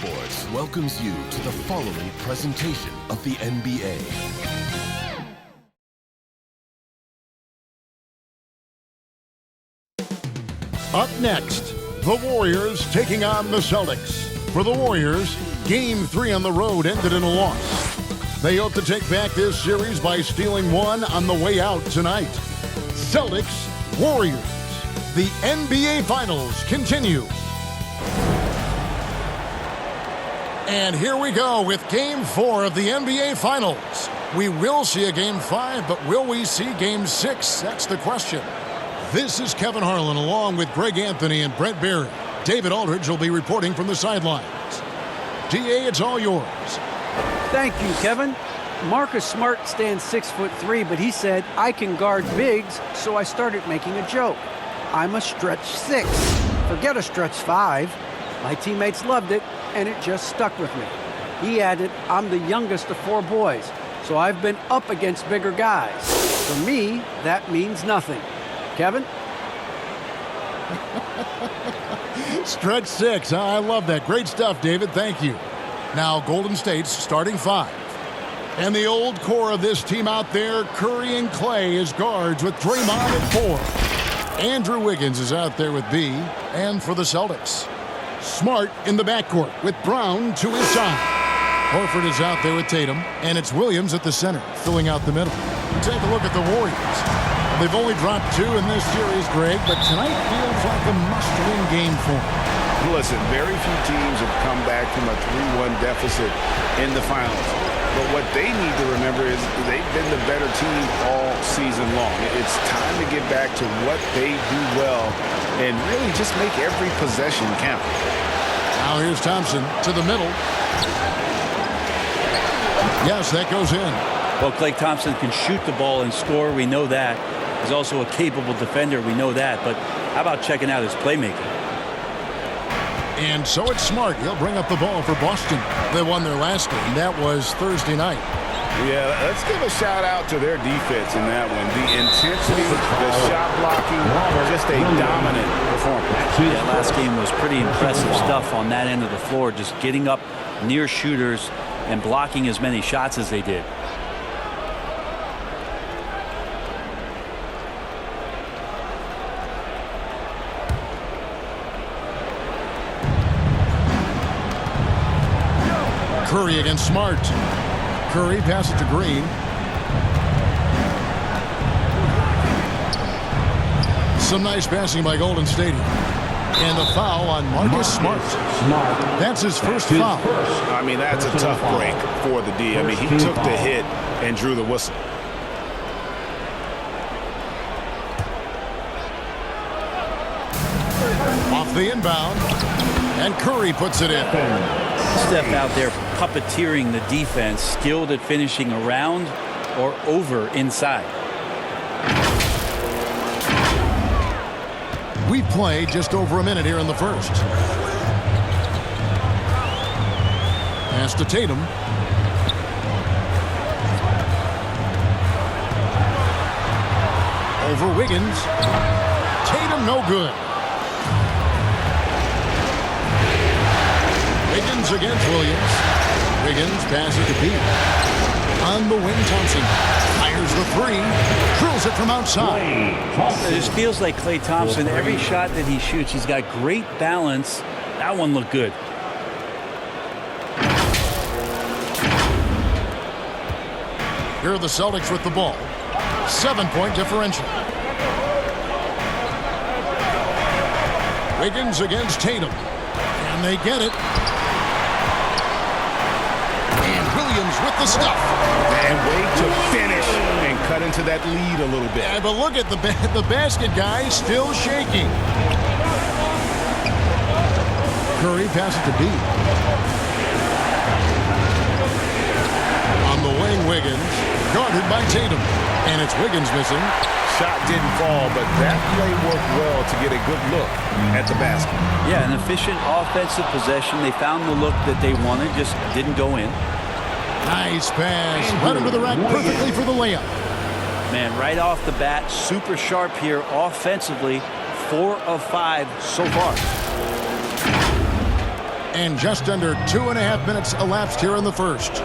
Sports welcomes you to the following presentation of the NBA. Up next, the Warriors taking on the Celtics. For the Warriors, Game 3 on the road ended in a loss. They hope to take back this series by stealing one on the way out tonight. Celtics, Warriors. The NBA Finals continue. And here we go with Game 4 of the NBA Finals. We will see a Game 5, but will we see Game 6? That's the question. This is Kevin Harlan along with Greg Anthony and Brett Barry. David Aldridge will be reporting from the sidelines. DA, it's all yours. Thank you, Kevin. Marcus Smart stands 6'3", but he said, I can guard bigs, so I started making a joke. I'm a stretch 6. Forget a stretch 5. My teammates loved it, and it just stuck with me. He added, I'm the youngest of 4 boys, so I've been up against bigger guys. For me, that means nothing. Kevin? Stretch 6. I love that. Great stuff, David. Thank you. Now, Golden State's starting 5. And the old core of this team out there, Curry and Clay as guards with Draymond at 4. Andrew Wiggins is out there with B. And for the Celtics, Smart in the backcourt with Brown to his side. Horford is out there with Tatum. And it's Williams at the center, filling out the middle. Take a look at the Warriors. They've only dropped 2 in this series, Greg, but tonight feels like a must-win game for them. Listen, very few teams have come back from a 3-1 deficit in the finals. But what they need to remember is they've been the better team all season long. It's time to get back to what they do well and really just make every possession count. Now here's Thompson to the middle. Yes, that goes in. Well, Klay Thompson can shoot the ball and score. We know that. He's also a capable defender. We know that. But how about checking out his playmaking? And so it's Smart. He'll bring up the ball for Boston. They won their last game. That was Thursday night. Yeah, let's give a shout out to their defense in that one. The intensity, the shot blocking, just a dominant performance. That last game was pretty impressive stuff on that end of the floor. Just getting up near shooters and blocking as many shots as they did. Curry against Smart. Curry passes to Green. Some nice passing by Golden State. And the foul on Marcus Smart. That's his first foul. I mean, that's a tough break for the D. I mean, he took the hit and drew the whistle. Off the inbound. And Curry puts it in. Steph out there puppeteering the defense, skilled at finishing around or over inside. We've played just over a minute here in the first. Pass to Tatum. Over Wiggins. Tatum no good. Wiggins against Williams. Wiggins passes to B. On the wing, Thompson fires the 3. Drills it from outside. It just feels like Klay Thompson, every shot that he shoots, he's got great balance. That one looked good. Here are the Celtics with the ball. 7-point differential. Wiggins against Tatum. And they get it. Williams with the stuff. And wait to finish and cut into that lead a little bit. Yeah, but look at the basket guy still shaking. Curry passes to B. On the wing, Wiggins. Guarded by Tatum. And it's Wiggins missing. Shot didn't fall, but that play worked well to get a good look at the basket. Yeah, an efficient offensive possession. They found the look that they wanted, just didn't go in. Nice pass. Right under the rack perfectly for the layup. Man, right off the bat, super sharp here offensively. 4 of 5 so far. And just under 2.5 minutes elapsed here in the first.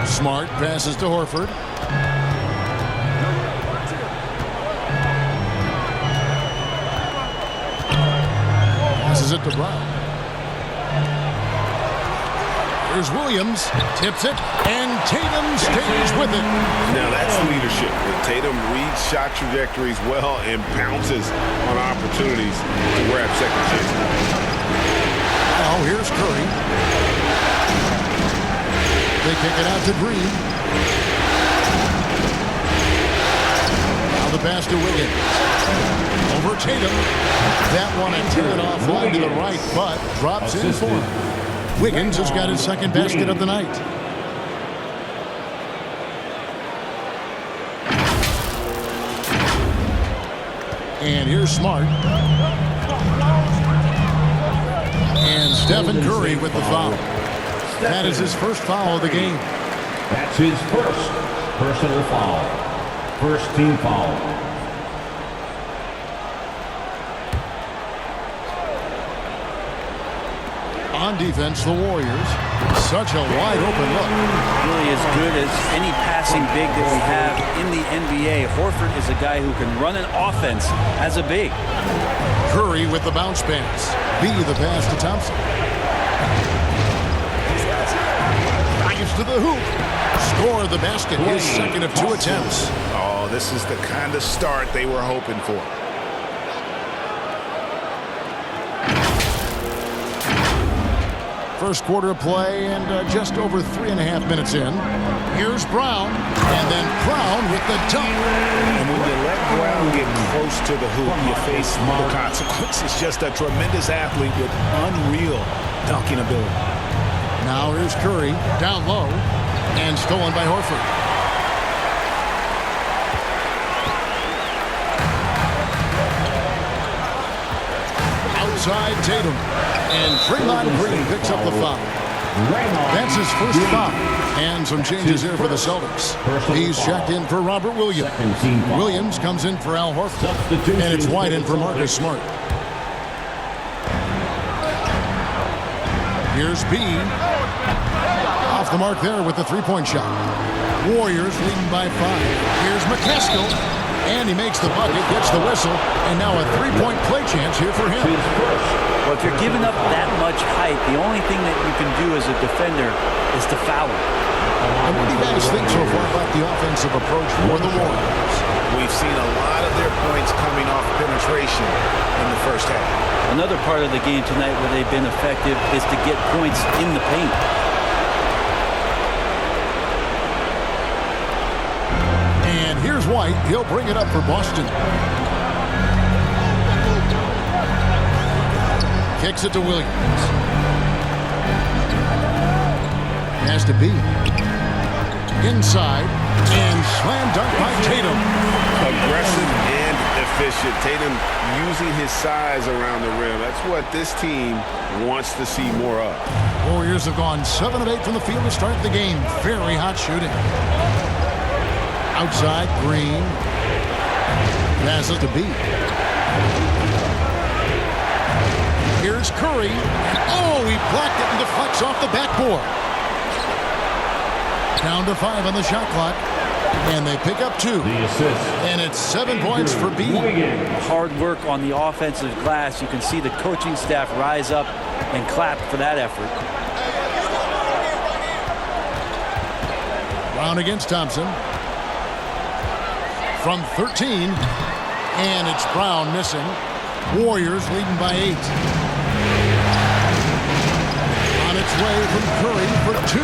Smart passes to Horford. Passes it to Brown. Here's Williams, tips it, and Tatum stays with it. Now that's leadership. Tatum reads shot trajectories well and pounces on opportunities to grab second chances. Now here's Curry. They kick it out to Green. Now the pass to Wiggins. Over Tatum. That one intended offline to the right, but drops in for him. Wiggins has got his second basket of the night. And here's Smart. And Stephen Curry with the foul. That is his first foul of the game. That's his first personal foul. First team foul. On defense, the Warriors. Such a wide open look. Really as good as any passing big that we have in the NBA. Horford is a guy who can run an offense as a big. Curry with the bounce pass. B the pass to Thompson. Drives to the hoop. Score the basket. His second of 2 attempts. Oh, this is the kind of start they were hoping for. First quarter of play and just over 3.5 minutes in. Here's Brown, and then Brown with the dunk. And when you let Brown get close to the hoop, you face the consequences. Just a tremendous athlete with unreal dunking ability. Now here's Curry, down low, and stolen by Horford. Outside Tatum. And Draymond Green picks up the foul. That's his first foul. And some changes here for the Celtics. He's checked in for Robert Williams. Williams comes in for Al Horford. And it's White in for Marcus Smart. Here's B. Off the mark there with the three-point shot. Warriors leading by 5. Here's McCaskill. And he makes the bucket, gets the whistle. And now a three-point play chance here for him. Well, if you're giving up that much height, the only thing that you can do as a defender is to foul him. And what do you guys think so far about the offensive approach for the Warriors? We've seen a lot of their points coming off penetration in the first half. Another part of the game tonight where they've been effective is to get points in the paint. And here's White. He'll bring it up for Boston. Kicks it to Williams. Has to be. Inside. And slam dunk by Tatum. Aggressive and efficient. Tatum using his size around the rim. That's what this team wants to see more of. Warriors have gone 7 of 8 from the field to start the game. Very hot shooting. Outside, Green. Passes to B. Here's Curry. Oh, he blocked it and deflects off the backboard. Down to 5 on the shot clock. And they pick up 2. The assist. And it's 7 points for B. Hard work on the offensive glass. You can see the coaching staff rise up and clap for that effort. Brown against Thompson. From 13. And it's Brown missing. Warriors leading by 8. On its way from Curry for 2.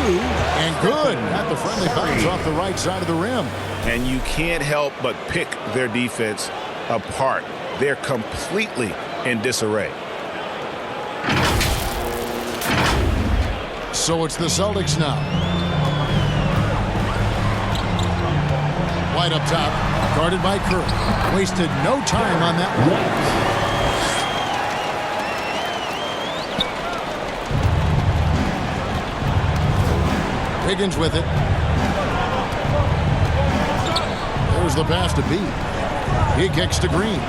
And good. At the friendly bounce off the right side of the rim. And you can't help but pick their defense apart. They're completely in disarray. So it's the Celtics now. White up top, guarded by Curry. Wasted no time on that one. Higgins with it. There's the pass to B. He kicks to Green.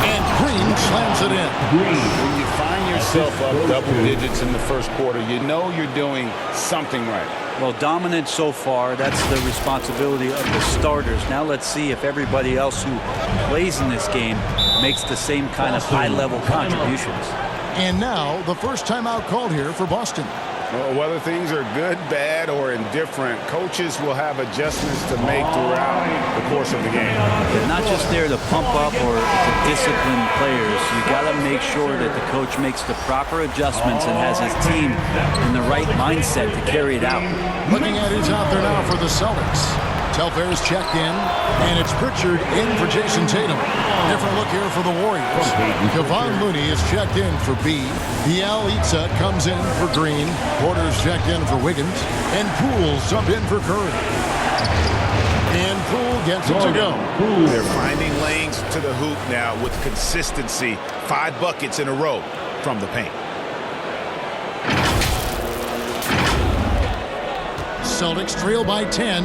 And Green slams it in. When you find yourself up double digits in the first quarter, you know you're doing something right. Well, dominant so far. That's the responsibility of the starters. Now let's see if everybody else who plays in this game makes the same kind of high-level contributions. And now the first timeout called here for Boston. Well, whether things are good, bad, or indifferent, coaches will have adjustments to make throughout the course of the game. They're not just there to pump up or to discipline players. You got to make sure that the coach makes the proper adjustments and has his team in the right mindset to carry it out. Looking at who's out there now for the Celtics. Telfair's checked in, and it's Pritchard in for Jason Tatum. Different look here for the Warriors. Kevon Looney is checked in for B. Bielitsa comes in for Green. Porter's checked in for Wiggins. And Poole's up in for Curry. And Poole gets it to go. They're finding lanes to the hoop now with consistency. 5 buckets in a row from the paint. Celtics trail by 10.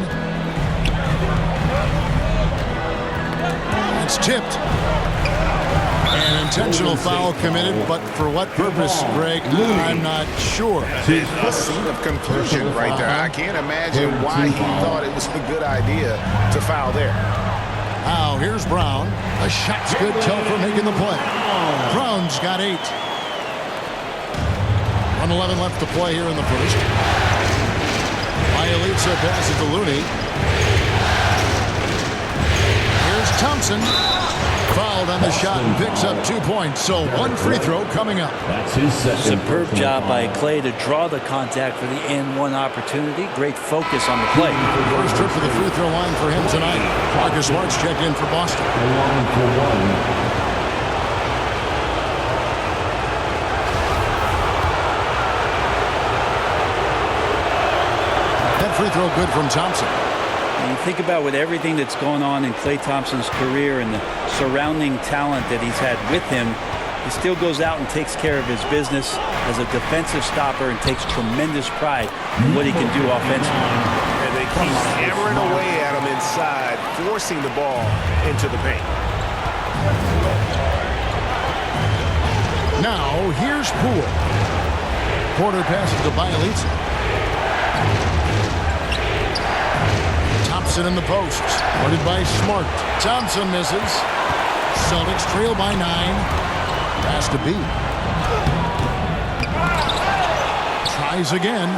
It's tipped. An intentional foul committed, but for what purpose, Greg? I'm not sure. A scene of confusion right there. I can't imagine why he thought it was a good idea to foul there. Now, here's Brown. The shot's good. Telfer making the play. Brown's got 8. 1:11 left to play here in the first. Bielitsa passes to Looney. Here's Thompson. Fouled on the shot and picks up 2 points. So 1 free throw coming up. That's his second. Superb job by Clay to draw the contact for the N1 opportunity. Great focus on the play. First trip to the free throw line for him tonight. Marcus Smart's checked in for Boston. That free throw good from Thompson. And you think about with everything that's going on in Klay Thompson's career and the surrounding talent that he's had with him, he still goes out and takes care of his business as a defensive stopper and takes tremendous pride in what he can do offensively. And they keep hammering away at him inside, forcing the ball into the paint. Now, here's Poole. Porter passes to Bielitsa. Thompson in the post. Guarded by Smart. Thompson misses. Celtics trail by 9. Pass to B. Tries again.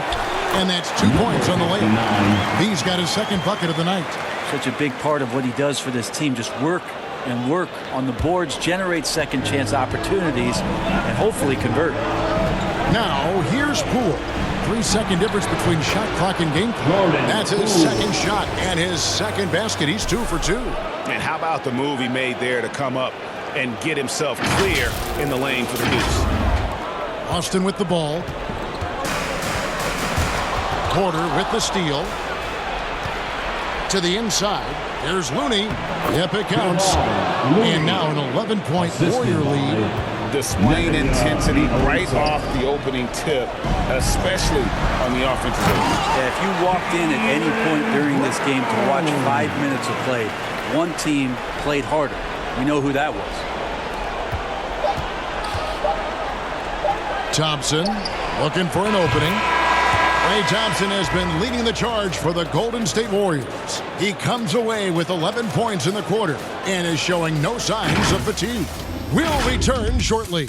And that's 2 points on the layup. B's got his second bucket of the night. Such a big part of what he does for this team. Just work and work on the boards, generate second chance opportunities, and hopefully convert. Now, here's Poole. 3-second difference between shot clock and game clock. That's his second shot and his second basket. He's 2 for 2. And how about the move he made there to come up and get himself clear in the lane for the deuce? Austin with the ball. Porter with the steal. To the inside. Here's Looney. Yep, it counts. And now an 11-point Warrior lead. Displaying intensity right off the opening tip, especially on the offensive end. Yeah, if you walked in at any point during this game to watch 5 minutes of play, one team played harder. We know who that was. Thompson looking for an opening. Klay Thompson has been leading the charge for the Golden State Warriors. He comes away with 11 points in the quarter and is showing no signs of fatigue. We'll return shortly.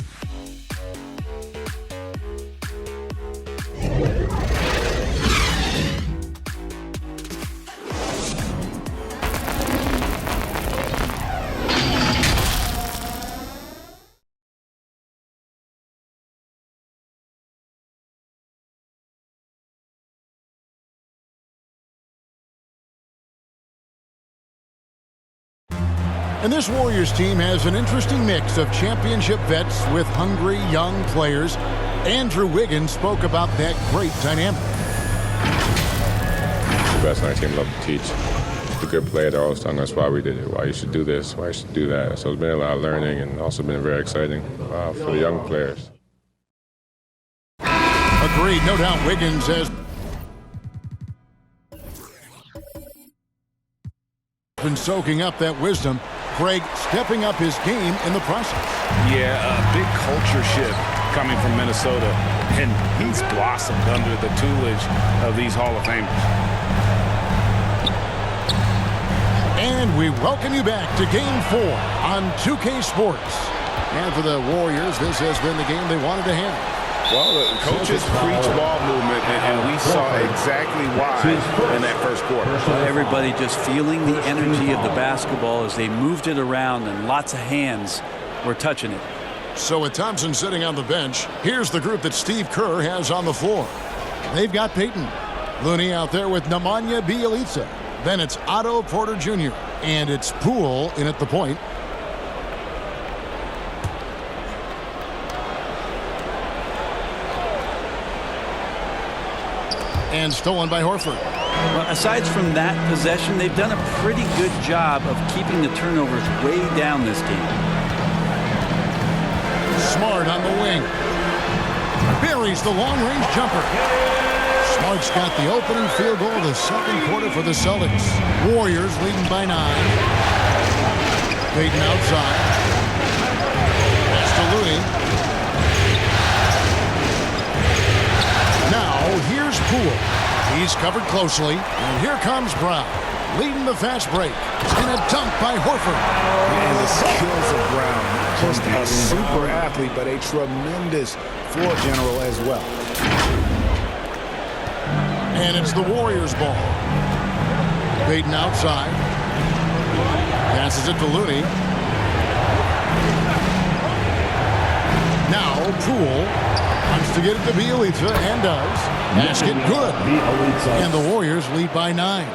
And this Warriors team has an interesting mix of championship vets with hungry young players. Andrew Wiggins spoke about that great dynamic. The best on our team love to teach. The good players are always telling us why we did it, why you should do this, why you should do that. So it's been a lot of learning and also been very exciting for the young players. Agreed. No doubt Wiggins has been soaking up that wisdom. Greg stepping up his game in the process. Yeah, a big culture shift coming from Minnesota, and he's blossomed under the tutelage of these Hall of Famers. And we welcome you back to Game 4 on 2K Sports. And for the Warriors, this has been the game they wanted to have. Well, the coaches preach ball movement, and we saw exactly why in that first quarter. Everybody just feeling the energy of the basketball as they moved it around, and lots of hands were touching it. So with Thompson sitting on the bench, here's the group that Steve Kerr has on the floor. They've got Peyton. Looney out there with Nemanja Bjelica. Then it's Otto Porter Jr. And it's Poole in at the point. And stolen by Horford. Well, aside from that possession, they've done a pretty good job of keeping the turnovers way down this game. Smart on the wing. Buries the long-range jumper. Smart's got the opening field goal of the second quarter for the Celtics. Warriors leading by 9. Peyton outside. Pass to Looney. Now, here's Poole. He's covered closely, and here comes Brown, leading the fast break. And a dunk by Horford. And the skills of Brown. Just a super athlete, but a tremendous floor general as well. And it's the Warriors' ball. Peyton outside. Passes it to Looney. Now Poole wants to get it to Bjelica and does. Basket good. And the Warriors lead by 9.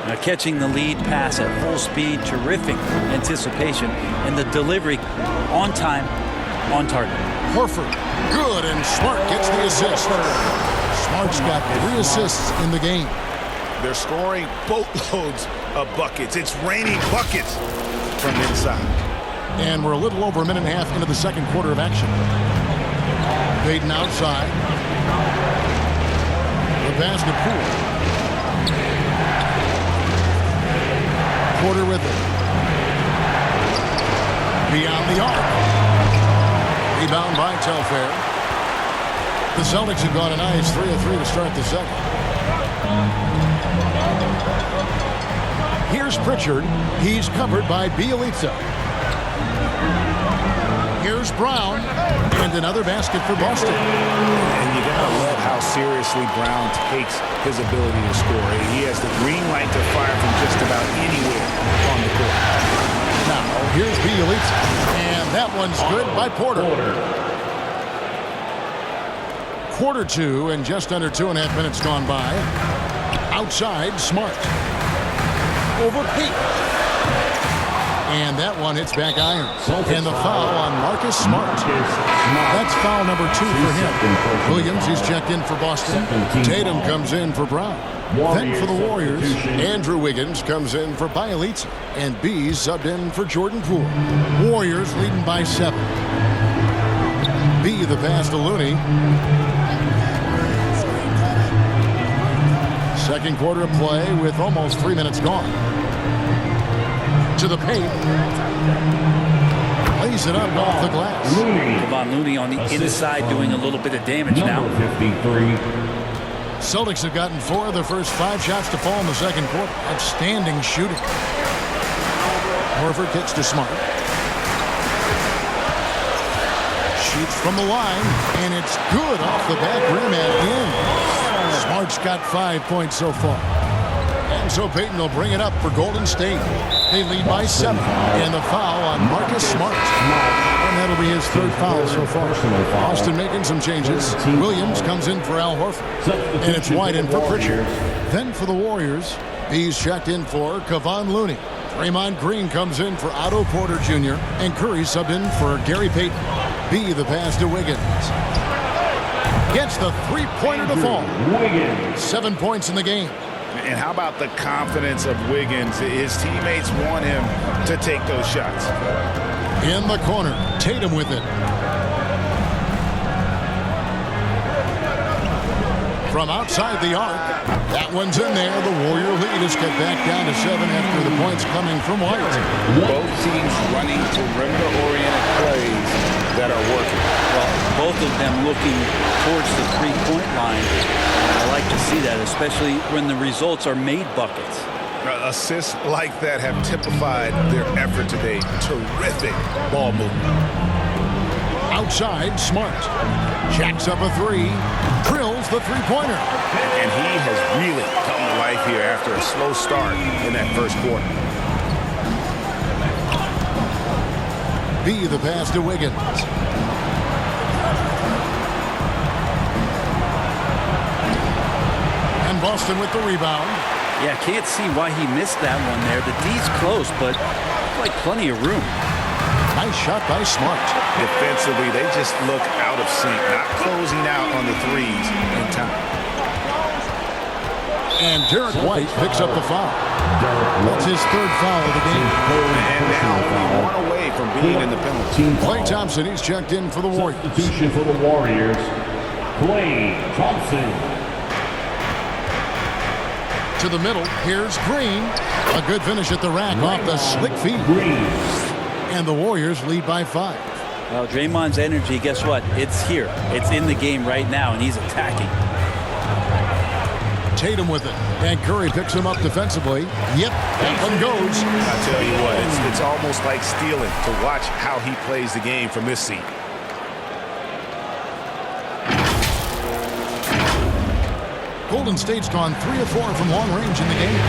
Now catching the lead pass at full speed, terrific anticipation, and the delivery on time, on target. Horford, good, and Smart gets the assist. Smart's got 3 assists in the game. They're scoring boatloads of buckets. It's raining buckets from inside. And we're a little over a minute and a half into the second quarter of action. Peyton outside. The pass to Poole. Porter with it. Beyond the arc. Rebound by Telfair. The Celtics have gone a nice 3 of 3 to start the second. Here's Pritchard. He's covered by Bjelica. Here's Brown. And another basket for Boston. And you gotta love how seriously Brown takes his ability to score. He has the green light to fire from just about anywhere on the court. Now, here's Bjelica. And that one's good by Porter. Quarter 2 and just under 2.5 minutes gone by. Outside, Smart. Over Peyton. And that one hits back iron. And the foul on Marcus Smart. That's foul number 2 for him. Williams, he's checked in for Boston. Tatum comes in for Brown. Then for the Warriors, Andrew Wiggins comes in for Bjelica. And B's subbed in for Jordan Poole. Warriors leading by 7. B the pass to Looney. Second quarter of play with almost 3 minutes gone. To the paint. Lays it up off the glass. Kevon Looney on the inside doing a little bit of damage now. 53. Celtics have gotten 4 of their first 5 shots to fall in the second quarter. Outstanding shooting. Horford kicks to Smart. Shoots from the line, and it's good off the back rim and in. Smart's got 5 points so far. And so Peyton will bring it up for Golden State. They lead by 7. And the foul on Marcus Smart. And that'll be his 3rd foul so far. Boston making some changes. Williams comes in for Al Horford. And it's White in for Pritchard. Then for the Warriors, he's checked in for Kevon Looney. Draymond Green comes in for Otto Porter Jr. And Curry subbed in for Gary Payton. B the pass to Wiggins. Gets the 3-pointer to fall. 7 points in the game. And how about the confidence of Wiggins? His teammates want him to take those shots. In the corner, Tatum with it. From outside the arc, that one's in there. The Warrior lead is cut back down to 7 after the points coming from White. Both teams running perimeter-oriented plays. that are working. Well, both of them looking towards the three-point line. I like to see that, especially when the results are made buckets. Assists like that have typified their effort today. Terrific ball movement. Outside, Smart jacks up a three, drills the three-pointer. And he has really come to life here after a slow start in that first quarter. B, the pass to Wiggins. And Boston with the rebound. Yeah, can't see why he missed that one there. The D's close, but like plenty of room. Nice shot by Smart. Defensively, they just look out of sync, not closing out on the threes in time. And Derek White picks up the foul. That's his third foul of the game. And now only one away from being in the penalty. Klay Thompson, he's checked in for the Warriors. Substitution for the Warriors, Klay Thompson. To the middle, here's Green. A good finish at the rack off the slick feet. And the Warriors lead by 5. Well, Draymond's energy, guess what? It's here. It's in the game right now, and he's attacking. Tatum with it. And Curry picks him up defensively. Yep, that one goes. I tell you what, it's almost like stealing to watch how he plays the game from this seat. Golden State's gone 3 of 4 from long range in the game.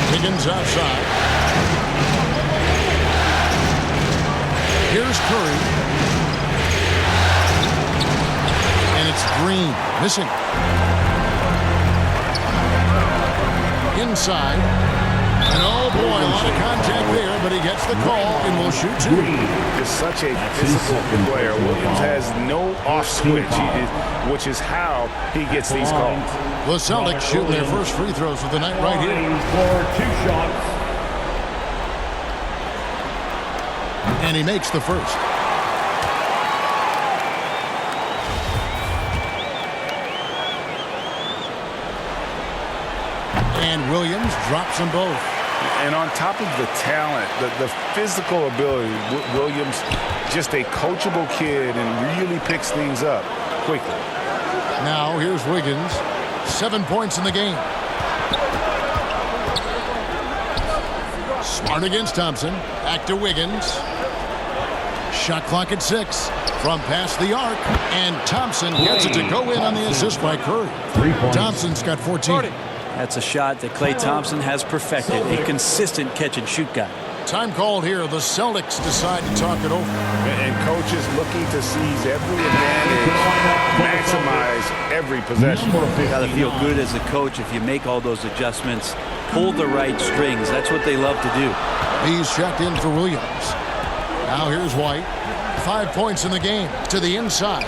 Higgins outside. Here's Curry. And it's Green. Missing. Inside. And oh boy, a lot of contact there, but he gets the call and will shoot 2. Is such a physical player. Williams has no off switch, which is how he gets these calls. The Celtics shooting their first free throws of the night right here. For 2 shots. And he makes the first. And Williams drops them both. And on top of the talent, the physical ability, Williams, just a coachable kid and really picks things up quickly. Now here's Wiggins. 7 points in the game. Smart against Thompson. Back to Wiggins. Shot clock at 6. From past the arc. And Thompson gets it to go in on the assist by Curry. Thompson's got 14. That's a shot that Klay Thompson has perfected. A consistent catch-and-shoot guy. Time called here. The Celtics decide to talk it over. And coaches looking to seize every advantage, maximize every possession. You got to feel good as a coach if you make all those adjustments, pull the right strings. That's what they love to do. He's checked in for Williams. Now here's White. 5 points in the game. To the inside.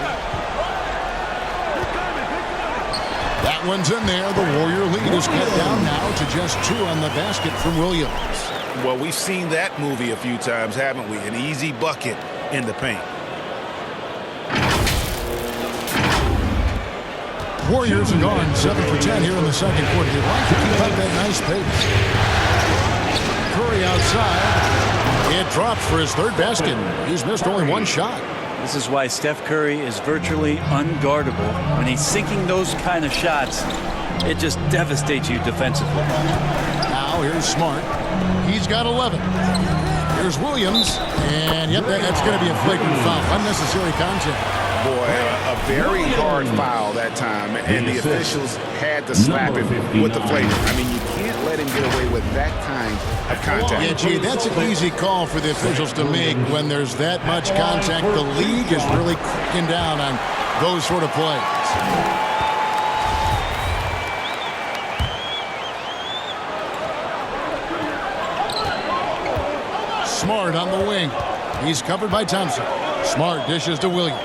That one's in there. The Warrior lead is cut down now to just 2 on the basket from Williams. Well, we've seen that movie a few times, haven't we? An easy bucket in the paint. Warriors are gone 7 for 10 here in the second quarter. They'd like to keep up that nice pace. Curry outside. It drops for his third basket. He's missed only 1 shot. This is why Steph Curry is virtually unguardable. When he's sinking those kind of shots, it just devastates you defensively. Now here's Smart. He's got 11. Here's Williams. And yep, that's going to be a flagrant foul. Unnecessary contact. Boy, a very hard foul that time, and the officials had to slap him with the flagrant. I mean, you can't let him get away with that kind of contact. Yeah, gee, that's an easy call for the officials to make when there's that much contact. The league is really cracking down on those sort of plays. Smart on the wing. He's covered by Thompson. Smart dishes to Williams.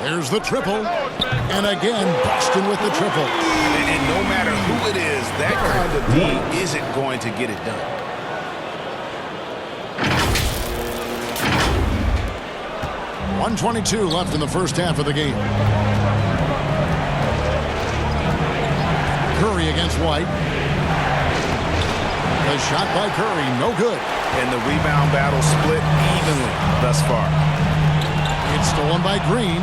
There's the triple. And again, Boston with the triple. And no matter who it is, that kind of D isn't going to get it done. .122 left in the first half of the game. Curry against White. The shot by Curry, no good. And the rebound battle split evenly thus far. It It's stolen by Green.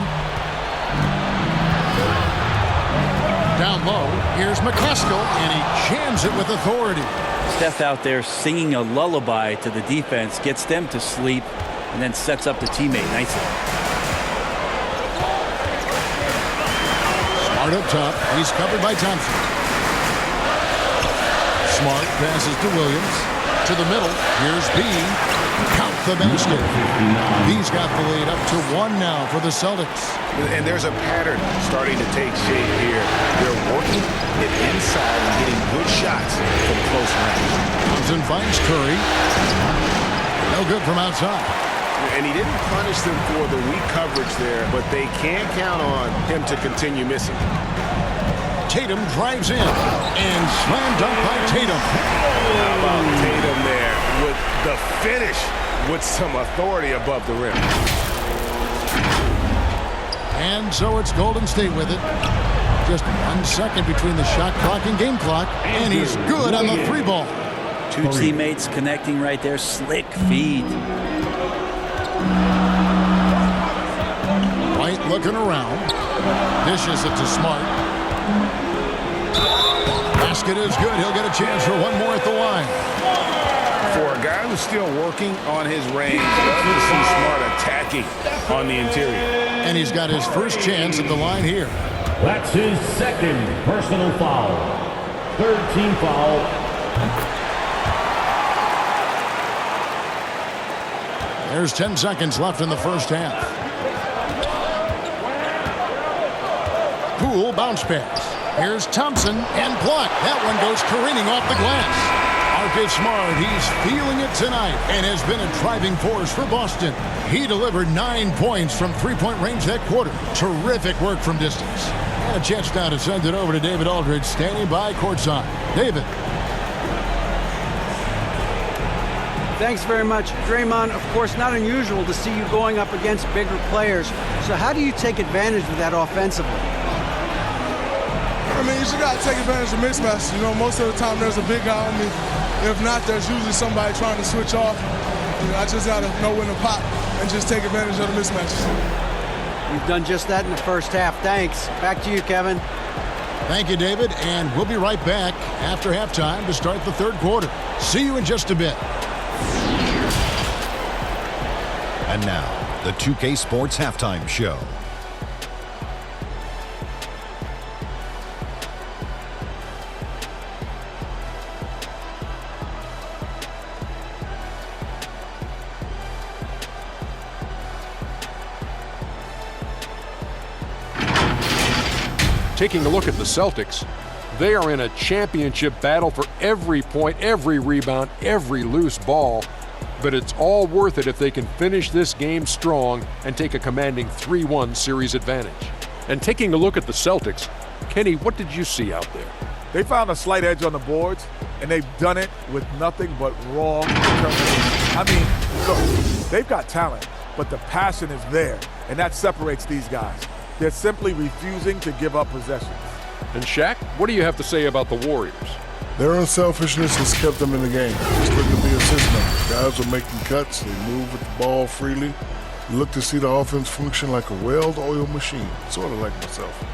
Down low, here's McCaskill, and he jams it with authority. Steph out there singing a lullaby to the defense, gets them to sleep, and then sets up the teammate nicely. Smart up top. He's covered by Thompson. Smart passes to Williams. To the middle. Here's Bean. Count the basket. He's got the lead up to 1 now for the Celtics. And there's a pattern starting to take shape here. They're working it inside and getting good shots from close range. Thompson finds Curry. No good from outside. And he didn't punish them for the weak coverage there, but they can't count on him to continue missing. Tatum drives in and slam dunk by Tatum. How about Tatum there with the finish with some authority above the rim. And so it's Golden State with it. Just 1 second between the shot clock and game clock, and he's good on the 3-ball. Two teammates connecting right there. Slick feed. White looking around. Dishes it to Smart. Basket is good. He'll get a chance for one more at the line. For a guy who's still working on his range, love to see Smart attacking on the interior. And he's got his first chance at the line here. That's his second personal foul. Third team foul. There's 10 seconds left in the first half. Poole bounce pass. Here's Thompson and blocked. That one goes careening off the glass. Marcus Smart, he's feeling it tonight and has been a driving force for Boston. He delivered 9 points from three-point range that quarter. Terrific work from distance. And a chance now to send it over to David Aldridge, standing by courtside. David. Thanks very much. Draymond, of course, not unusual to see you going up against bigger players. So how do you take advantage of that offensively? I mean, you just got to take advantage of mismatches. You know, most of the time there's a big guy on me. If not, there's usually somebody trying to switch off. You know, I just got to know when to pop and just take advantage of the mismatches. You've done just that in the first half. Thanks. Back to you, Kevin. Thank you, David. And we'll be right back after halftime to start the third quarter. See you in just a bit. And now, the 2K Sports Halftime Show. Taking a look at the Celtics, they are in a championship battle for every point, every rebound, every loose ball. But it's all worth it if they can finish this game strong and take a commanding 3-1 series advantage. And taking a look at the Celtics, Kenny, what did you see out there? They found a slight edge on the boards, and they've done it with nothing but raw determination. I mean, look, they've got talent, but the passion is there, and that separates these guys. They're simply refusing to give up possessions. And Shaq, what do you have to say about the Warriors? Their unselfishness has kept them in the game. It's good to be a system. Guys are making cuts. They move with the ball freely. You look to see the offense function like a well-oiled machine, sort of like myself.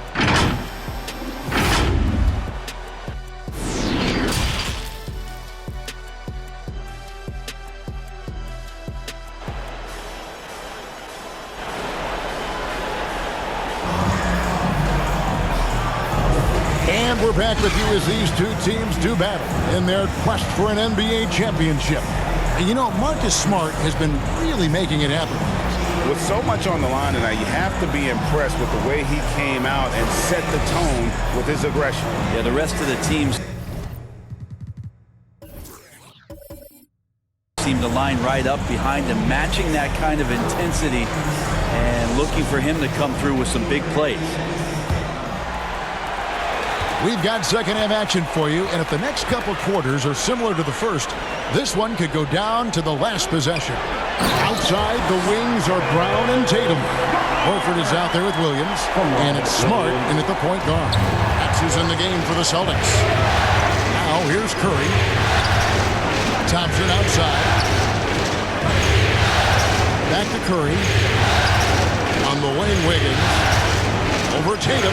And we're back with you as these two teams do battle in their quest for an NBA championship. And you know, Marcus Smart has been really making it happen. With so much on the line tonight, you have to be impressed with the way he came out and set the tone with his aggression. Yeah, the rest of the teams seem to line right up behind him, matching that kind of intensity and looking for him to come through with some big plays. We've got second half action for you, and if the next couple quarters are similar to the first, this one could go down to the last possession. Outside, the wings are Brown and Tatum. Horford is out there with Williams, and it's Smart in at the point guard. That's who's in the game for the Celtics. Now here's Curry. Thompson outside. Back to Curry. On the wing, Wiggins. Over Tatum.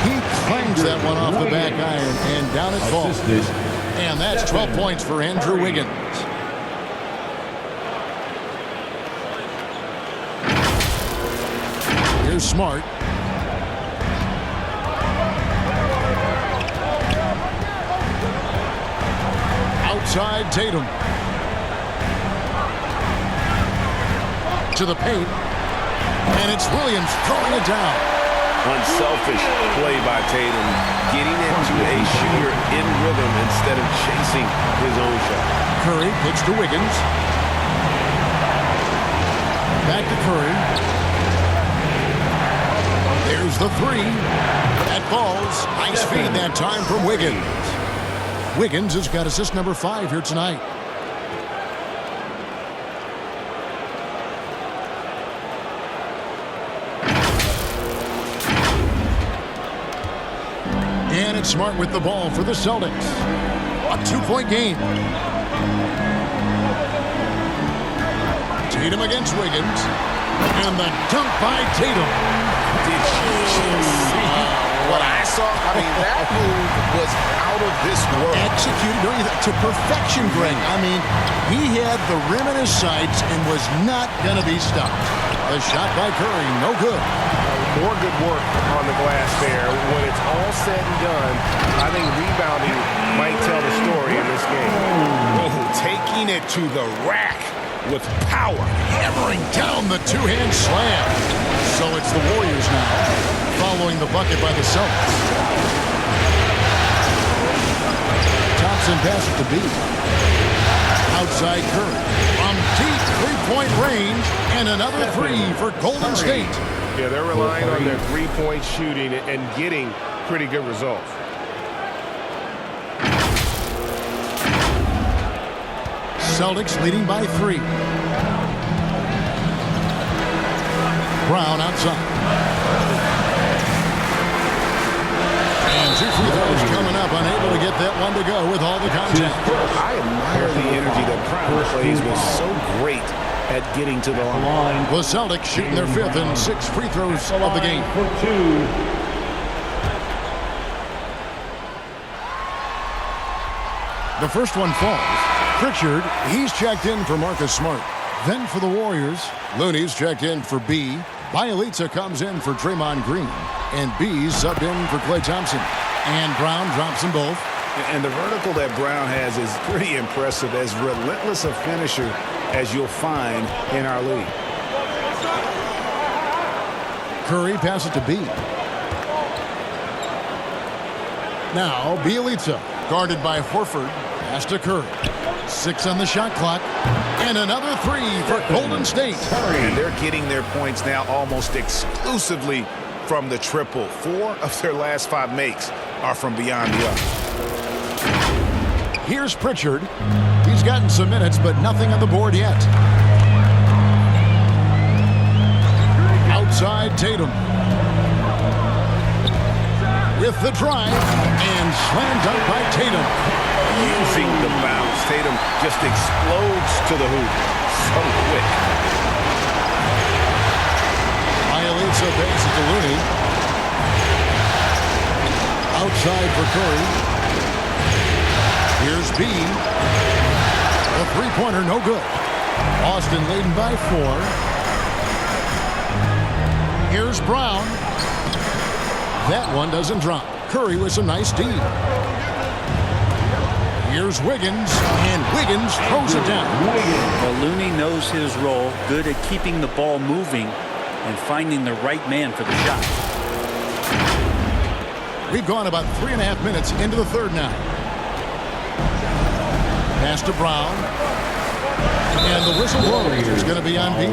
He clangs that one off the back iron, and down it falls. And that's 12 points for Andrew Wiggins. Here's Smart. Outside Tatum. To the paint. And it's Williams throwing it down. Unselfish play by Tatum, getting into a shooter in rhythm instead of chasing his own shot. Curry pitch to Wiggins. Back to Curry. There's the three. That falls. Nice feed that time from Wiggins. Wiggins has got assist number 5 here tonight. And it's Smart with the ball for the Celtics. A 2-point game. Tatum against Wiggins. And the dunk by Tatum. Did you see what I saw? I mean, that move was out of this world. Executed to perfection, Greg. I mean, he had the rim in his sights and was not going to be stopped. A shot by Curry, no good. More good work on the glass there. When it's all said and done, I think rebounding might tell the story in this game. Oh, taking it to the rack with power. Hammering down the two-hand slam. So it's the Warriors now, following the bucket by the Celtics. Thompson passes to B. Outside Curry. From deep three-point range, and another three for Golden State. Yeah, they're relying on their three-point shooting and getting pretty good results. Celtics leading by 3. Brown outside. And 2 free throws coming up, unable to get that one to go with all the contact. I admire the energy that Brown plays was so great at getting to the line. The Celtics shooting their 5th and 6th free throws of the game. The first one falls. Pritchard, he's checked in for Marcus Smart. Then for the Warriors, Looney's checked in for B. Bielitsa comes in for Draymond Green. And B's subbed in for Klay Thompson. And Brown drops them both. And the vertical that Brown has is pretty impressive, as relentless a finisher as you'll find in our league. Curry passes to B. Now Bielitsa, guarded by Horford, pass to Curry. 6 on the shot clock. And another 3 for Golden State. And they're getting their points now almost exclusively from the triple. 4 of their last 5 makes are from beyond the arc. Here's Pritchard. He's gotten some minutes, but nothing on the board yet. Outside Tatum. With the drive, and slam dunk by Tatum. Using the bounce, Tatum just explodes to the hoop. So quick. Bielitsa passes to Looney. Outside for Curry. Here's B. A three-pointer, no good. Austin leading by 4. Here's Brown. That one doesn't drop. Curry with some nice D. Here's Wiggins, and Wiggins throws it down. Well, Looney knows his role, good at keeping the ball moving and finding the right man for the shot. We've gone about 3.5 minutes into the third now. Pass to Brown. And the whistle blows. It's going to be on B.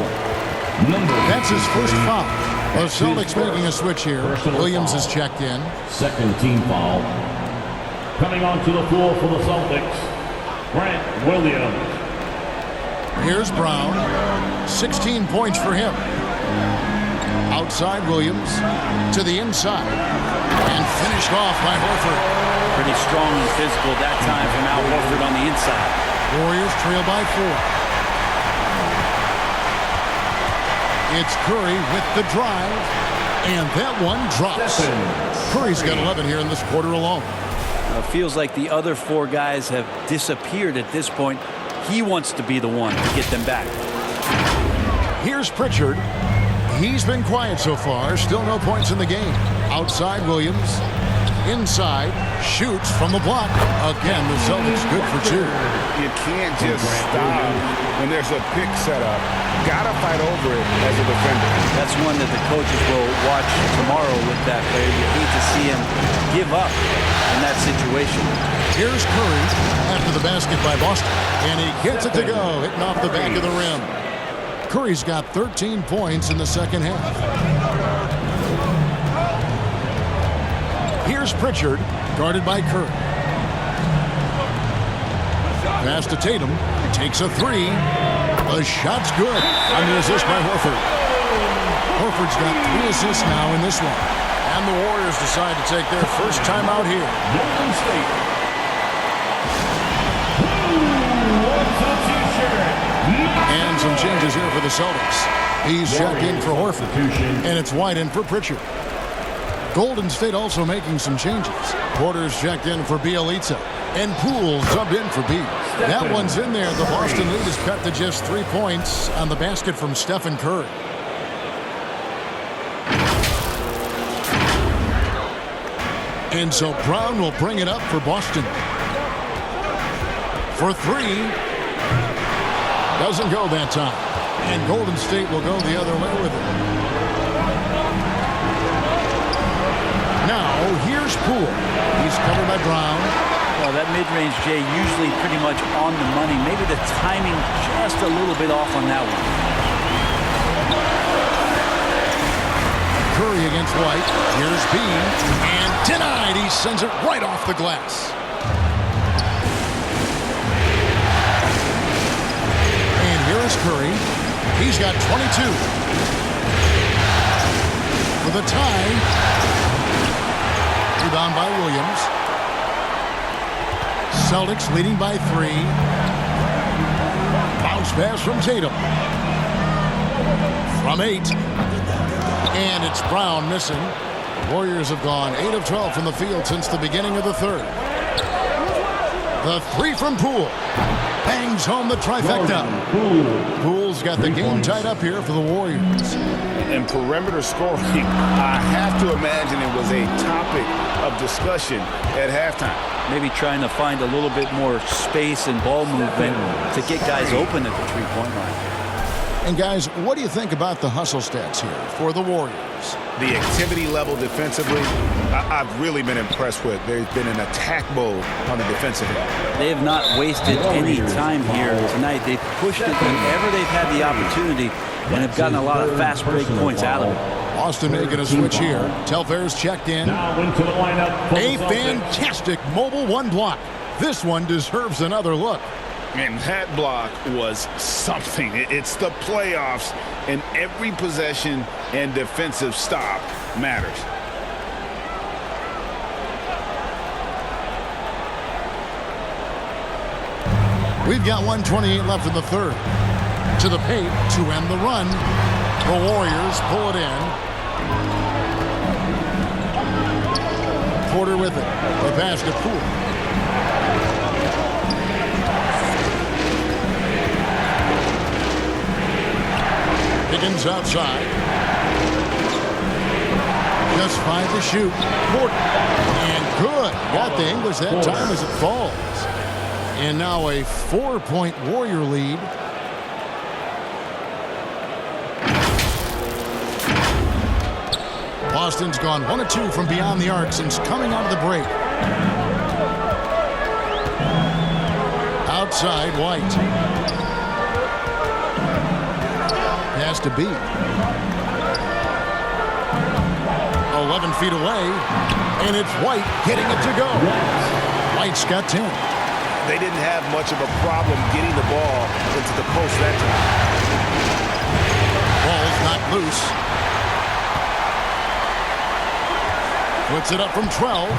That's his first foul. The Celtics making a switch here. Williams is checked in. Second team foul. Coming onto the floor for the Celtics, Grant Williams. Here's Brown. 16 points for him. Outside Williams. To the inside. And finished off by Horford. Pretty strong and physical that time from Al Horford on the inside. Warriors trail by 4. It's Curry with the drive, and that one drops. Curry's got 11 here in this quarter alone. Feels like the other 4 guys have disappeared at this point. He wants to be the one to get them back. Here's Pritchard. He's been quiet so far. Still no points in the game. Outside Williams. Inside. Shoots from the block. Again, the Celtics good for 2. You can't just stop when there's a pick set up. Gotta fight over it as a defender. That's one that the coaches will watch tomorrow with that player. You hate to see him give up in that situation. Here's Curry after the basket by Boston. And he gets it to go, hitting off the back of the rim. Curry's got 13 points in the second half. Here's Pritchard, guarded by Curry. Pass to Tatum. Takes a 3. The shot's good. Under assist by Horford. Horford's got 3 assists now in this one. And the Warriors decide to take their first time out here. Golden State. And some changes here for the Celtics. He's checked in for Horford. And it's White in for Pritchard. Golden State also making some changes. Porter's checked in for Bielitsa. And Poole subbed in for B. That one's in there. The Boston lead is cut to just 3 points on the basket from Stephen Curry. And so Brown will bring it up for Boston. For 3. Doesn't go that time. And Golden State will go the other way with it. Now, here's Poole. He's covered by Brown. Well, that mid-range, Jay, usually pretty much on the money. Maybe the timing just a little bit off on that one. Curry against White. Here's B. And denied. He sends it right off the glass. And here is Curry. He's got 22. For the tie. Rebound by Williams. Celtics leading by 3. Bounce pass from Tatum. From 8. And it's Brown missing. Warriors have gone 8 of 12 from the field since the beginning of the third. The 3 from Poole. Bangs home the trifecta. Poole's got the game tied up here for the Warriors. And perimeter scoring, I have to imagine it was a topic of discussion at halftime. Maybe trying to find a little bit more space and ball movement to get guys open at the three-point line. And guys, what do you think about the hustle stats here for the Warriors? The activity level defensively, I've really been impressed with. There's been an attack mode on the defensive end. They have not wasted any time here tonight. They've pushed it whenever they've had the opportunity and have gotten a lot of fast break points out of it. Austin making a switch here. Telfair's checked in. Now into the lineup. A fantastic mobile 1 block. This one deserves another look. And that block was something. It's the playoffs, and every possession and defensive stop matters. We've got 1:28 left in the third. To the paint to end the run. The Warriors pull it in. Porter with it. The pass to Poole. Higgins outside. Just 5 to shoot. Porter. And good. Got the English that time as it falls. And now a 4-point Warrior lead. Boston's gone 1 of 2 from beyond the arc since coming out of the break. Outside, White. Has to be 11 feet away, and it's White getting it to go. White's got 10. They didn't have much of a problem getting the ball into the post that time. Ball's not loose. Puts it up from 12,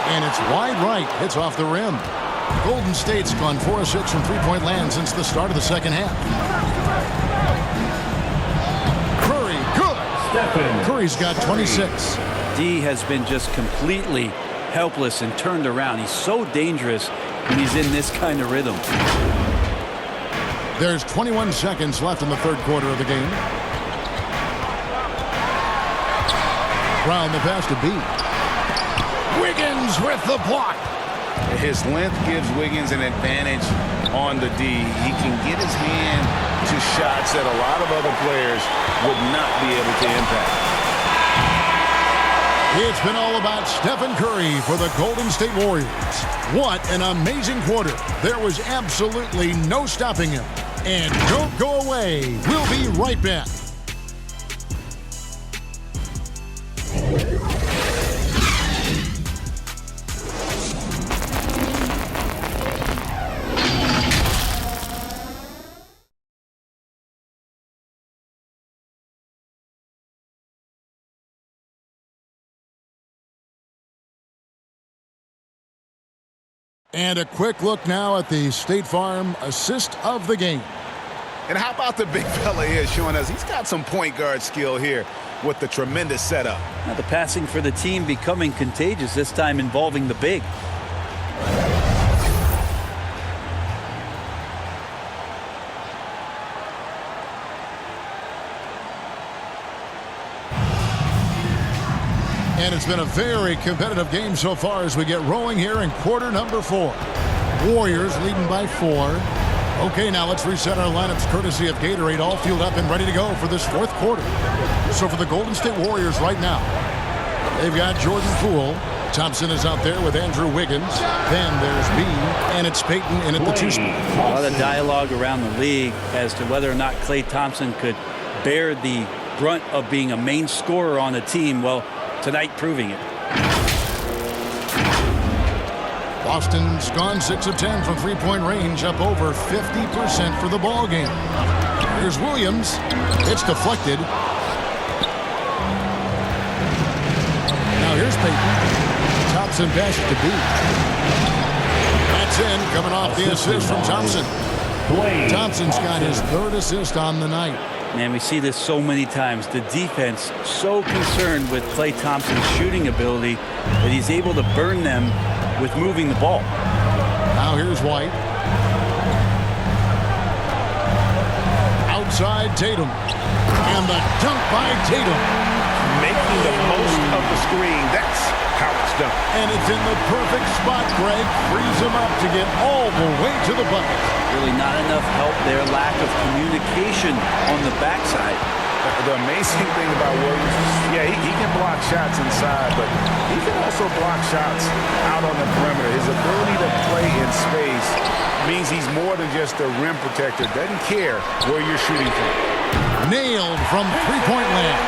and it's wide right. Hits off the rim. Golden State's gone 4 of 6 from three-point land since the start of the second half. Curry's got 26. D has been just completely helpless and turned around. He's so dangerous when he's in this kind of rhythm. There's 21 seconds left in the third quarter of the game. Brown the pass to B. Wiggins with the block. His length gives Wiggins an advantage on the D. He can get his hand to shots that a lot of other players would not be able to impact. It's been all about Stephen Curry for the Golden State Warriors. What an amazing quarter. There was absolutely no stopping him. And don't go away. We'll be right back. And a quick look now at the State Farm assist of the game. And how about the big fella here showing us he's got some point guard skill here with the tremendous setup. Now the passing for the team becoming contagious, this time involving the big. And it's been a very competitive game so far as we get rolling here in quarter number 4. Warriors leading by 4. Okay, now let's reset our lineups courtesy of Gatorade, all fueled up and ready to go for this fourth quarter. So for the Golden State Warriors right now, they've got Jordan Poole. Thompson is out there with Andrew Wiggins. Then there's B, and it's Payton in at the 2 spot. A lot of dialogue around the league as to whether or not Klay Thompson could bear the brunt of being a main scorer on a team. Well, tonight proving it. Boston's gone 6 of 10 from three-point range, up over 50% for the ball game. Here's Williams. It's deflected. Now here's Payton. Thompson passes to B. That's in, coming off the assist from Thompson. Thompson's got his 3rd assist on the night. Man, we see this so many times. The defense so concerned with Klay Thompson's shooting ability that he's able to burn them with moving the ball. Now here's White. Outside Tatum. And the dunk by Tatum. Making the most of the screen. That's how it's done. And it's in the perfect spot, Greg. Frees him up to get all the way to the bucket. Really not enough help there. Lack of communication on the backside. The amazing thing about Williams, yeah, he can block shots inside, but he can also block shots out on the perimeter. His ability to play in space means he's more than just a rim protector. Doesn't care where you're shooting from. Nailed from three-point land.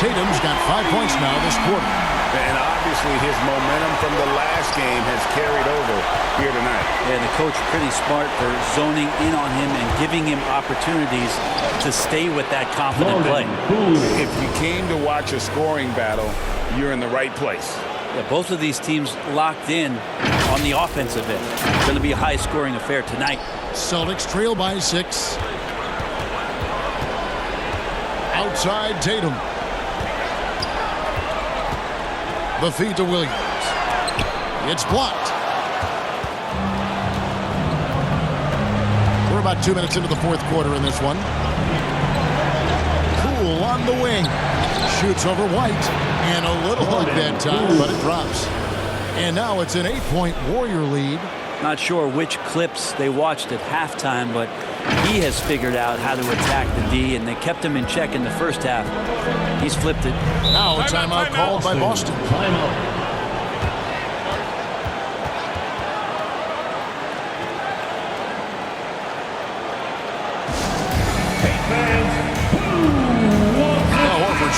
Tatum's got 5 points now this quarter. And obviously his momentum from the last game has carried over here tonight. Yeah, the coach pretty smart for zoning in on him and giving him opportunities to stay with that confident play. If you came to watch a scoring battle, you're in the right place. Yeah, both of these teams locked in on the offensive end. It's going to be a high-scoring affair tonight. Celtics trail by 6. Outside Tatum. The feed to Williams. It's blocked. We're about 2 minutes into the fourth quarter in this one. Poole on the wing. Shoots over White. And a little luck that time, but it drops. And now it's an 8-point Warrior lead. Not sure which clips they watched at halftime, but he has figured out how to attack the D, and they kept him in check in the first half. He's flipped it. Now a timeout called by Boston. Timeout.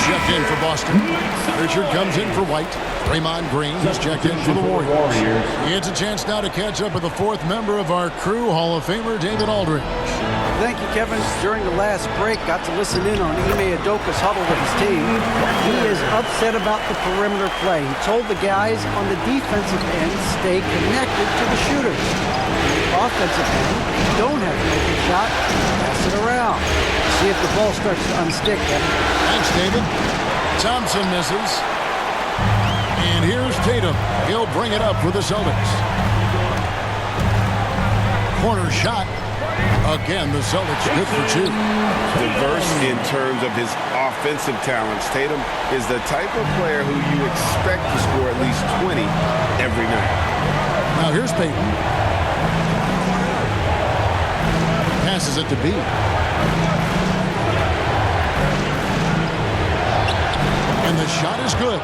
Checked in for Boston. Richard comes in for White. Draymond Green has checked in for the Warriors. He gets a chance now to catch up with the 4th member of our crew, Hall of Famer David Aldridge. Thank you, Kevin. During the last break, got to listen in on Ime Udoka's huddle with his team. He is upset about the perimeter play. He told the guys on the defensive end stay connected to the shooters. On the offensive end, if you don't have to make a shot, pass it around. See if the ball starts to unstick, Kevin. Thanks, David. Thompson misses. And here's Tatum. He'll bring it up for the Celtics. Corner shot. Again, the Celtics good for two. Diverse in terms of his offensive talents. Tatum is the type of player who you expect to score at least 20 every night. Now here's Payton. Passes it to B. And the shot is good.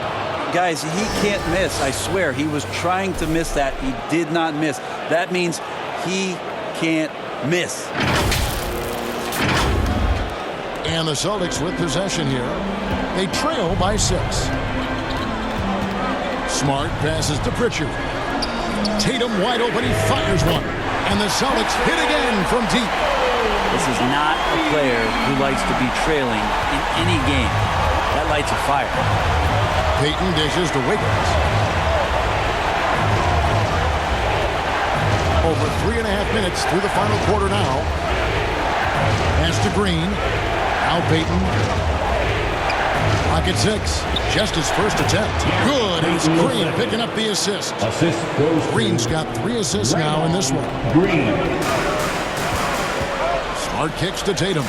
Guys, he can't miss. I swear, he was trying to miss that. He did not miss. That means he can't miss. And the Celtics with possession here. They trail by 6. Smart passes to Pritchard. Tatum wide open. He fires one. And the Celtics hit again from deep. This is not a player who likes to be trailing in any game. That lights a fire. Payton dishes to Wiggins. Over 3.5 minutes through the final quarter now. Pass to Green. Now Payton. Pocket 6. Just his first attempt. Good. It's Green picking up the assist. Green's got 3 assists now in this one. Green. Smart kicks to Tatum.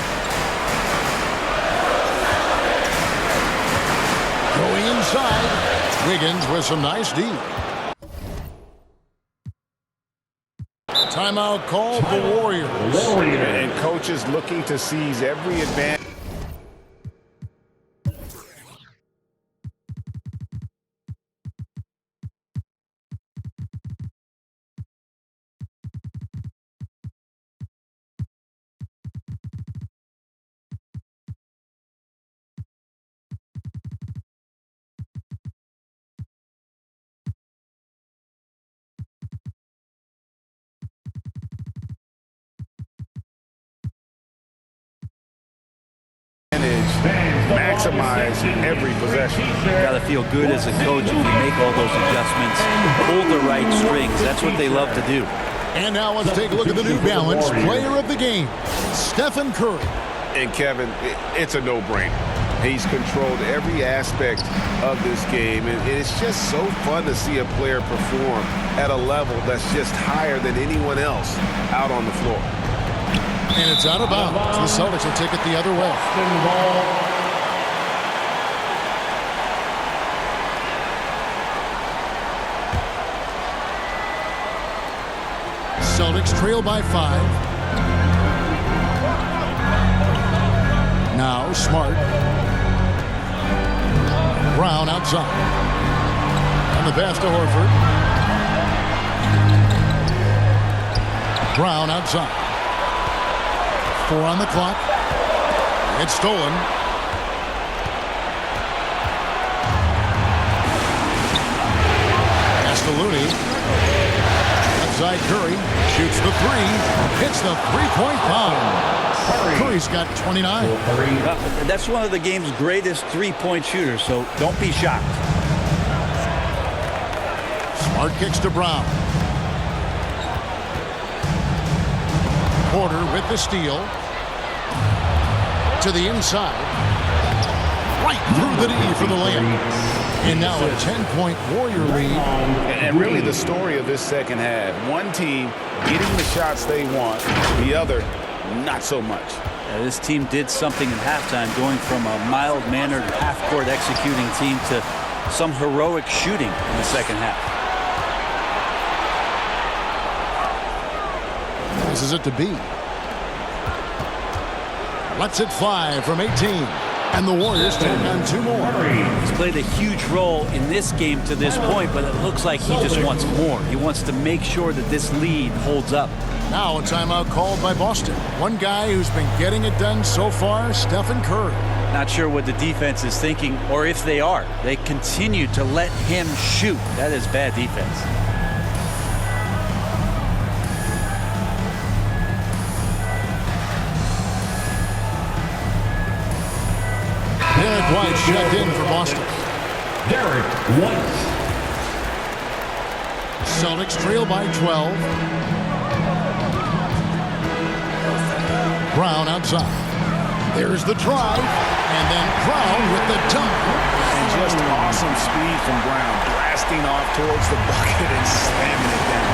Going inside. Wiggins with some nice D. Timeout called the Warriors. And coaches looking to seize every advantage. Maximize every possession. You got to feel good as a coach if you make all those adjustments. Pull the right strings. That's what they love to do. And now let's take a look at the New Balance player of the game, Stephen Curry. And Kevin, it's a no-brainer. He's controlled every aspect of this game, and it's just so fun to see a player perform at a level that's just higher than anyone else out on the floor. And it's out of bounds. The Celtics will take it the other way. Celtics trail by 5. Now Smart. Brown outside. And the pass to Horford. Brown outside. 4 on the clock. It's stolen. Pass to Looney. Outside Curry. Shoots the 3. Hits the three-point bomb. Curry's got 29. That's one of the game's greatest three-point shooters, so don't be shocked. Smart kicks to Brown. Porter with the steal. To the inside. Right through the D for the layup. And now a 10-point Warrior lead. And really the story of this second half. One team getting the shots they want. The other, not so much. This team did something in halftime, going from a mild-mannered half-court executing team to some heroic shooting in the second half. Passes it to B. Lets it fly from 18. And the Warriors take on 2 more. He's played a huge role in this game to this point, but it looks like he just wants more. He wants to make sure that this lead holds up. Now a timeout called by Boston. One guy who's been getting it done so far, Stephen Curry. Not sure what the defense is thinking, or if they are. They continue to let him shoot. That is bad defense. Derek White checked in for Boston. Derek White. Celtics trail by 12. Brown outside. There's the drive, and then Brown with the dunk. And just awesome speed from Brown, blasting off towards the bucket and slamming it down.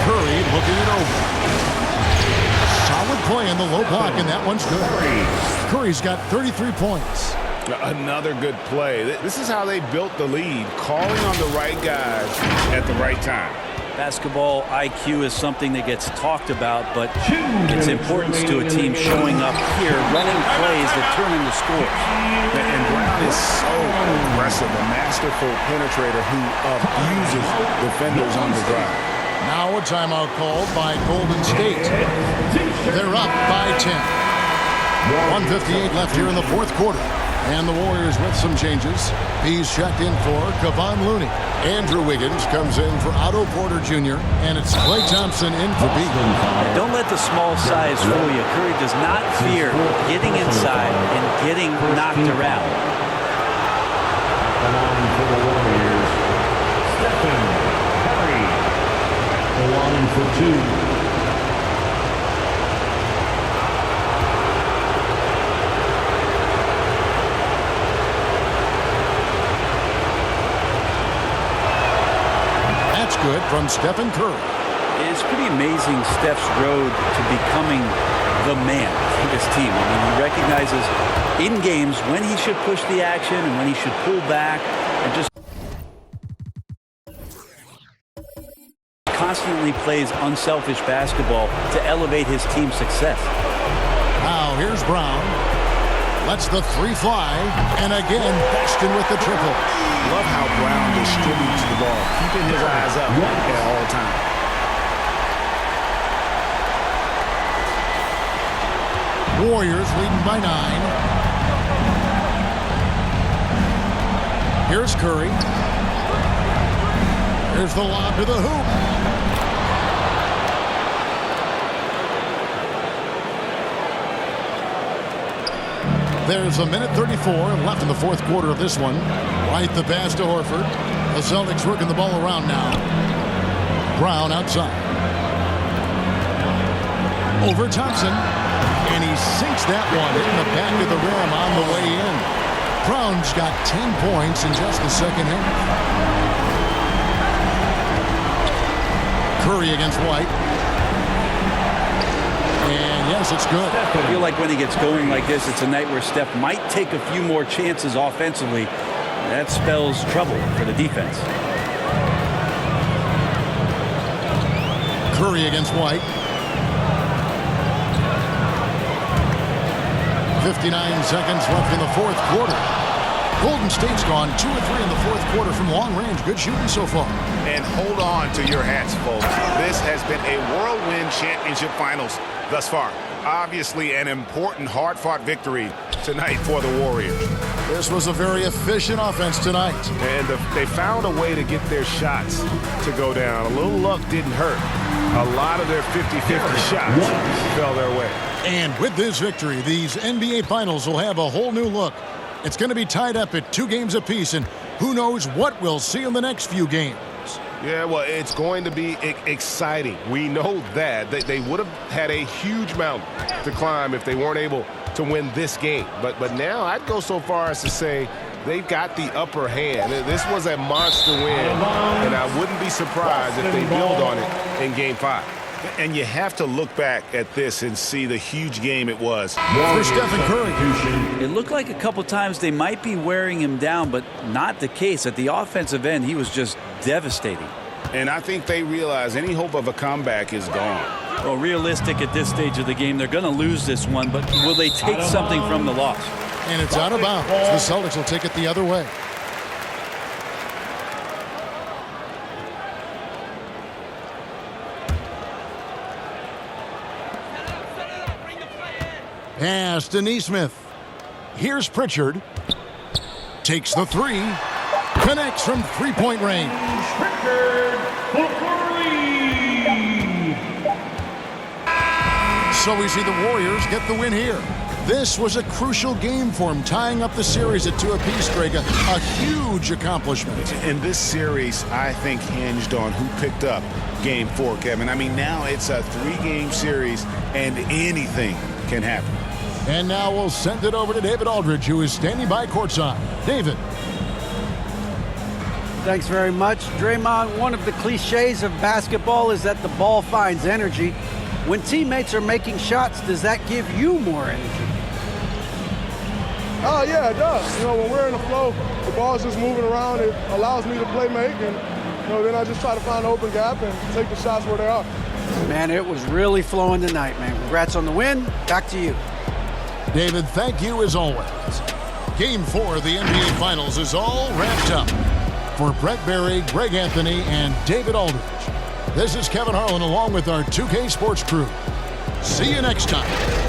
Curry looking it over. Solid play in the low block, and that one's good. Curry's got 33 points. Another good play. This is how they built the lead, calling on the right guys at the right time. Basketball IQ is something that gets talked about, but its importance to a team showing up here, running plays that turn into scores. And Brown is so aggressive, a masterful penetrator who abuses defenders on the drive. Now a timeout called by Golden State. They're up by 10. 1:58 left here in the fourth quarter. And the Warriors with some changes. He's checked in for Kevon Looney. Andrew Wiggins comes in for Otto Porter Jr. And it's Klay Thompson in for B. Don't let the small size fool you. Curry does not fear getting inside and getting knocked around. Along for the Warriors, Stephen Curry. Along for 2. Good from Stephen Curry. It's pretty amazing Steph's road to becoming the man for this team. I mean, he recognizes in games when he should push the action and when he should pull back and just constantly plays unselfish basketball to elevate his team's success. Now here's Brown. Lets the three fly, and again, Boston with the triple. Love how Brown distributes the ball, keeping his eyes up at all times. Warriors leading by 9. Here's Curry. Here's the lob to the hoop. There's a minute 34 left in the fourth quarter of this one. Right the pass to Horford. The Celtics working the ball around now. Brown outside. Over Thompson. And he sinks that one in the back of the rim on the way in. Brown's got 10 points in just the second half. Curry against White. And yes, it's good. I feel like when he gets going like this, it's a night where Steph might take a few more chances offensively. That spells trouble for the defense. Curry against White. 59 seconds left in the fourth quarter. Golden State's gone 2 or 3 in the fourth quarter from long range. Good shooting so far. And hold on to your hats, folks. This has been a whirlwind championship finals thus far. Obviously an important, hard-fought victory tonight for the Warriors. This was a very efficient offense tonight. And they found a way to get their shots to go down. A little luck didn't hurt. A lot of their 50-50 shots fell their way. And with this victory, these NBA Finals will have a whole new look. It's going to be tied up at 2 games apiece, and who knows what we'll see in the next few games. Yeah, well, it's going to be exciting. We know that. They would have had a huge mountain to climb if they weren't able to win this game. But now I'd go so far as to say they've got the upper hand. This was a monster win, and I wouldn't be surprised if they build on it in Game 5. And you have to look back at this and see the huge game it was. For Stephen Curry. It looked like a couple times they might be wearing him down, but not the case. At the offensive end, he was just devastating. And I think they realize any hope of a comeback is gone. Well, realistic at this stage of the game, they're going to lose this one, but will they take something from the loss? And it's out of bounds. The Celtics will take it the other way. Pass to Nesmith. Here's Pritchard. Takes the 3. Connects from three-point range. Pritchard for 3. So we see the Warriors get the win here. This was a crucial game for him, tying up the series at 2 apiece, Greg. A huge accomplishment. And this series, I think, hinged on who picked up Game 4, Kevin. I mean, now it's a 3-game series, and anything can happen. And now we'll send it over to David Aldridge, who is standing by courtside. David. Thanks very much. Draymond, one of the cliches of basketball is that the ball finds energy. When teammates are making shots, does that give you more energy? Oh, yeah, it does. You know, when we're in the flow, the ball's just moving around. It allows me to play make, and then I just try to find an open gap and take the shots where they are. Man, it was really flowing tonight, man. Congrats on the win. Back to you. David, thank you as always. Game 4 of the NBA Finals is all wrapped up. For Brett Berry, Greg Anthony, and David Aldridge, this is Kevin Harlan along with our 2K Sports crew. See you next time.